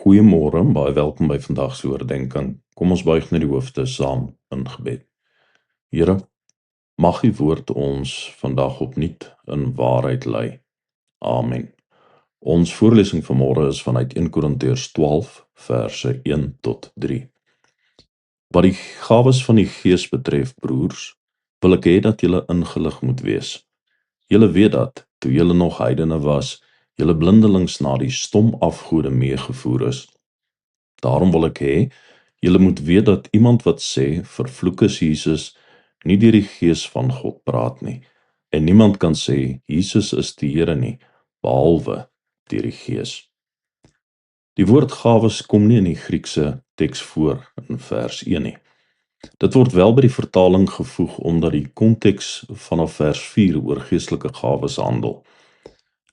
Goeiemôre, baie welkom by vandag se oordeenking. Kom ons buig net die hoofde saam in gebed. Here, mag U woord ons vandag opnuut in waarheid lei. Amen. Ons voorlesing vanmôre is vanuit 1 Korintiërs 12 verse 1 tot 3. Wat die gawes van die Gees betref, broers, wil ek hê dat julle ingelig moet wees. Julle weet dat, toe julle nog heidene was, julle blindelings na die stom afgode meegevoer is. Daarom wil ek hê, julle moet weet dat iemand wat sê, vervloek is Jesus, nie deur die Gees van God praat nie. En niemand kan sê, Jesus is die Here nie, behalwe deur die Gees. Die woord gawes kom nie in die Griekse teks voor in vers 1 nie. Dit word wel by die vertaling gevoeg omdat die konteks vanaf vers 4 oor geestelike gawes handel.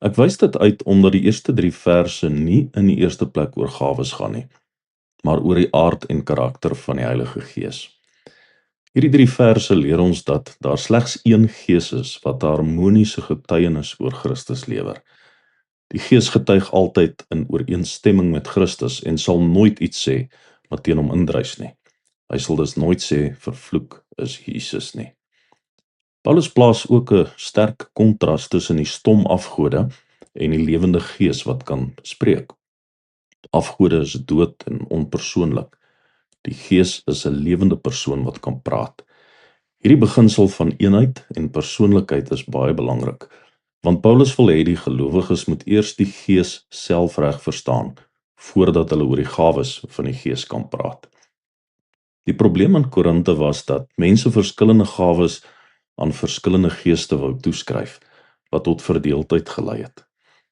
Ek wys dit uit omdat die eerste 3 verse nie in die eerste plek oor gawes gaan nie, maar oor die aard en karakter van die Heilige Gees. Hierdie 3 verse leer ons dat daar slegs een Gees is wat 'n harmoniese getuienis oor Christus lewer. Die Gees getuig altyd in ooreenstemming met Christus en sal nooit iets sê wat teen hom indrys nie. Hy sal dus nooit sê, vervloek is Jesus nie. Paulus plaas ook 'n sterk kontras tussen die stom afgode en die lewende Gees wat kan spreek. Afgode is dood en onpersoonlik. Die Gees is 'n lewende persoon wat kan praat. Hierdie beginsel van eenheid en persoonlikheid is baie belangrik, want Paulus wil hê die gelowiges moet eers die Gees self reg verstaan, voordat hulle oor die gawes van die Gees kan praat. Die probleem in Korinte was dat mense verskillende gawes aan verskillende geeste wou toeskryf, wat tot verdeeldheid gelei het.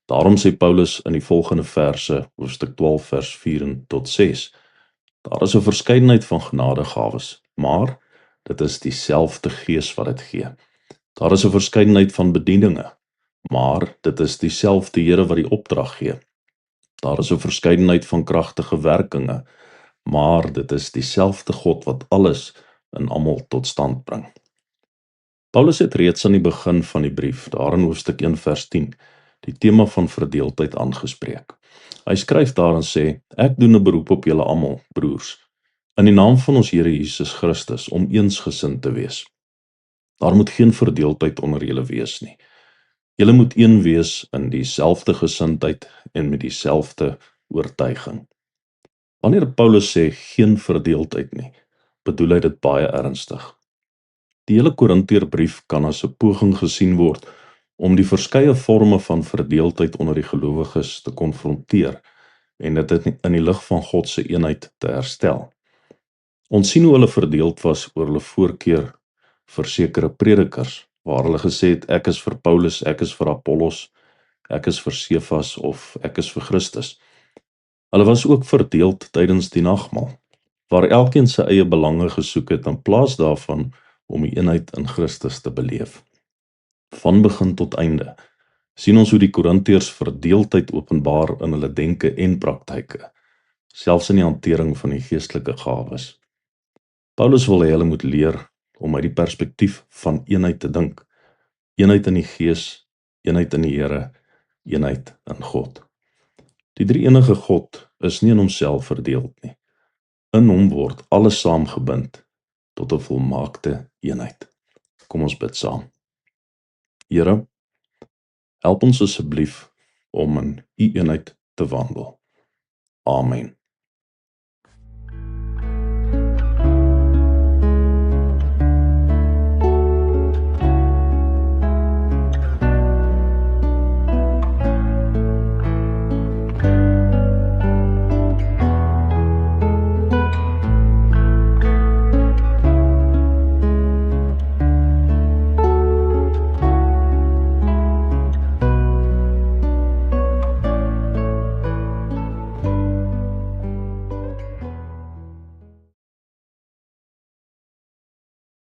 Daarom sê Paulus in die volgende verse, hoofstuk 12 vers 4 tot 6, daar is 'n verskeidenheid van genadegawes, maar dit is dieselfde Gees wat dit gee. Daar is 'n verskeidenheid van bedieninge, maar dit is dieselfde Here wat die opdrag gee. Daar is 'n verskeidenheid van kragtige werkinge, maar dit is dieselfde God wat alles in almal tot stand bring. Paulus het reeds aan die begin van die brief, daar in hoofstuk 1 vers 10, die tema van verdeeldheid aangespreek. Hy skryf daar en sê, ek doen 'n beroep op julle almal, broers, in die naam van ons Here Jesus Christus, om eensgesind te wees. Daar moet geen verdeeldheid onder julle wees nie. Julle moet een wees in dieselfde gesindheid en met dieselfde oortuiging. Wanneer Paulus sê geen verdeeldheid nie, bedoel hy dit baie ernstig. Die hele Korintiërbrief kan as 'n poging gesien word om die verskeie forme van verdeeldheid onder die gelowiges te konfronteer en dit in die lig van God se eenheid te herstel. Ons sien hoe hulle verdeeld was oor hulle voorkeur vir sekere predikers, waar hulle gesê het, ek is vir Paulus, ek is vir Apollos, ek is vir Sefas of ek is vir Christus. Hulle was ook verdeeld tydens die nagmaal, waar elkeen sy eie belange gesoek het in plaas daarvan om die eenheid in Christus te beleef. Van begin tot einde sien ons hoe die Korintiërs verdeeldheid openbaar in hulle denke en praktyke, selfs in die hantering van die geestelike gawes. Paulus wil hê hulle moet leer om uit die perspektief van eenheid te dink. Eenheid in die Gees, eenheid in die Here, eenheid in God. Die drie-enige God is nie in homself verdeeld nie. In hom word alles saamgebind tot 'n volmaakte eenheid. Kom ons bid saam. Here, help ons asseblief om in u eenheid te wandel. Amen.